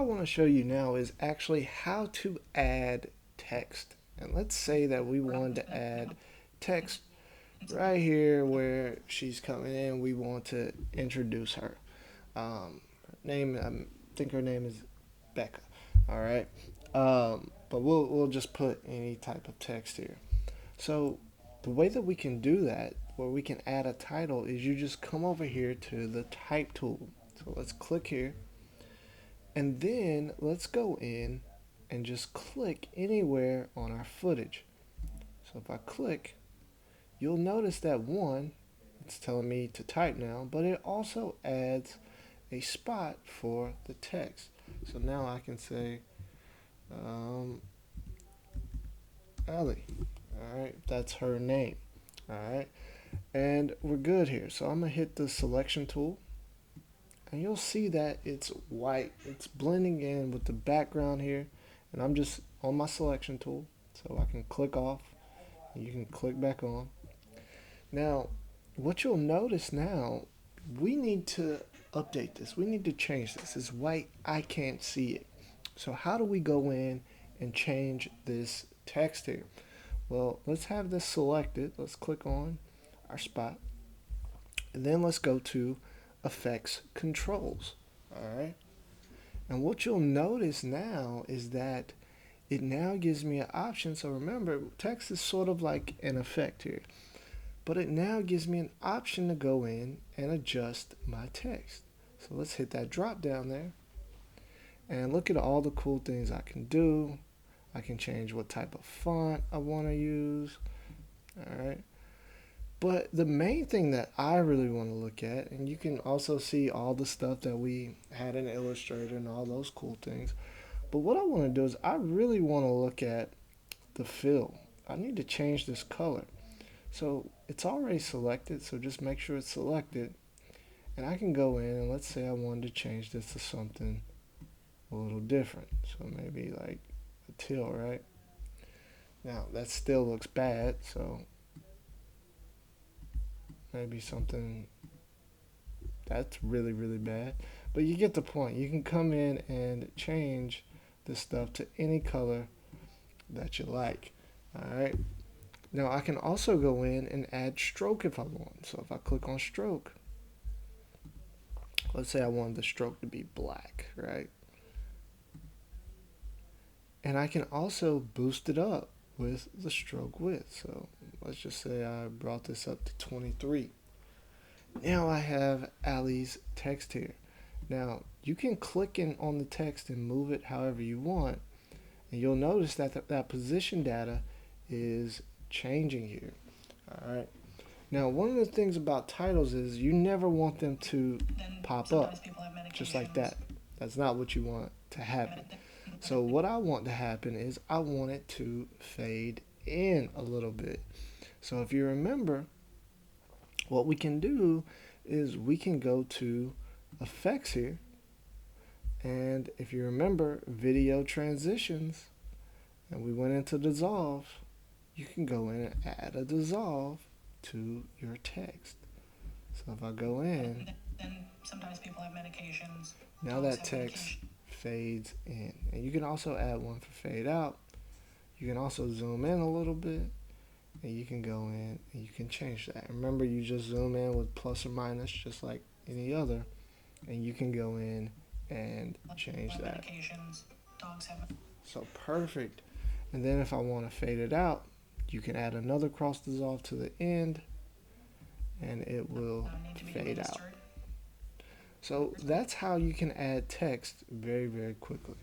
want to show you now is actually how to add text. And let's say that we wanted to add text right here where she's coming in. We want to introduce her. Name, I think her name is Becca. All right. But we'll just put any type of text here. So the way that we can do that, where we can add a title, is you just come over here to the type tool. So let's click here, and then let's go in and just click anywhere on our footage. So if I click, you'll notice that one, it's telling me to type now, but it also adds a spot for the text. So now I can say Ellie. Alright, that's her name. Alright, and we're good here. So I'm going to hit the selection tool, and you'll see that it's white. It's blending in with the background here, and I'm just on my selection tool, so I can click off, and you can click back on. Now, what you'll notice now, we need to update this. We need to change this. It's white. I can't see it. So how do we go in and change this text here? Well, let's have this selected. Let's click on our spot. And then let's go to Effects Controls. Alright. And what you'll notice now is that it now gives me an option. So remember, text is sort of like an effect here. But it now gives me an option to go in and adjust my text. So let's hit that drop down there. And look at all the cool things I can do. I can change what type of font I want to use. Alright. But the main thing that I really want to look at, and you can also see all the stuff that we had in Illustrator and all those cool things. But what I want to do is I really want to look at the fill. I need to change this color. So it's already selected, so just make sure it's selected. And I can go in and let's say I wanted to change this to something a little different. So maybe like a teal, right? Now that still looks bad, so maybe something that's really, really bad. But you get the point. You can come in and change this stuff to any color that you like. Alright. Now I can also go in and add stroke if I want. So if I click on stroke, let's say I wanted the stroke to be black, right? And I can also boost it up with the stroke width. So let's just say I brought this up to 23. Now I have Allie's text here. Now you can click in on the text and move it however you want, and you'll notice that that position data is changing here. Alright. Now one of the things about titles is you never want them to pop up just like that. That's not what you want to happen. So what I want to happen is I want it to fade in a little bit. So if you remember, what we can do is we can go to effects here, and if you remember video transitions, and we went into dissolve, you can go in and add a dissolve to your text. So if I go in, then sometimes people have medications. now that text fades in. And you can also add one for fade out. You can also zoom in a little bit, and you can go in and you can change that. Remember, you just zoom in with plus or minus just like any other, and you can go in and change that. So perfect. And then if I want to fade it out, you can add another cross dissolve to the end, and it will fade out. So that's how you can add text very, very quickly.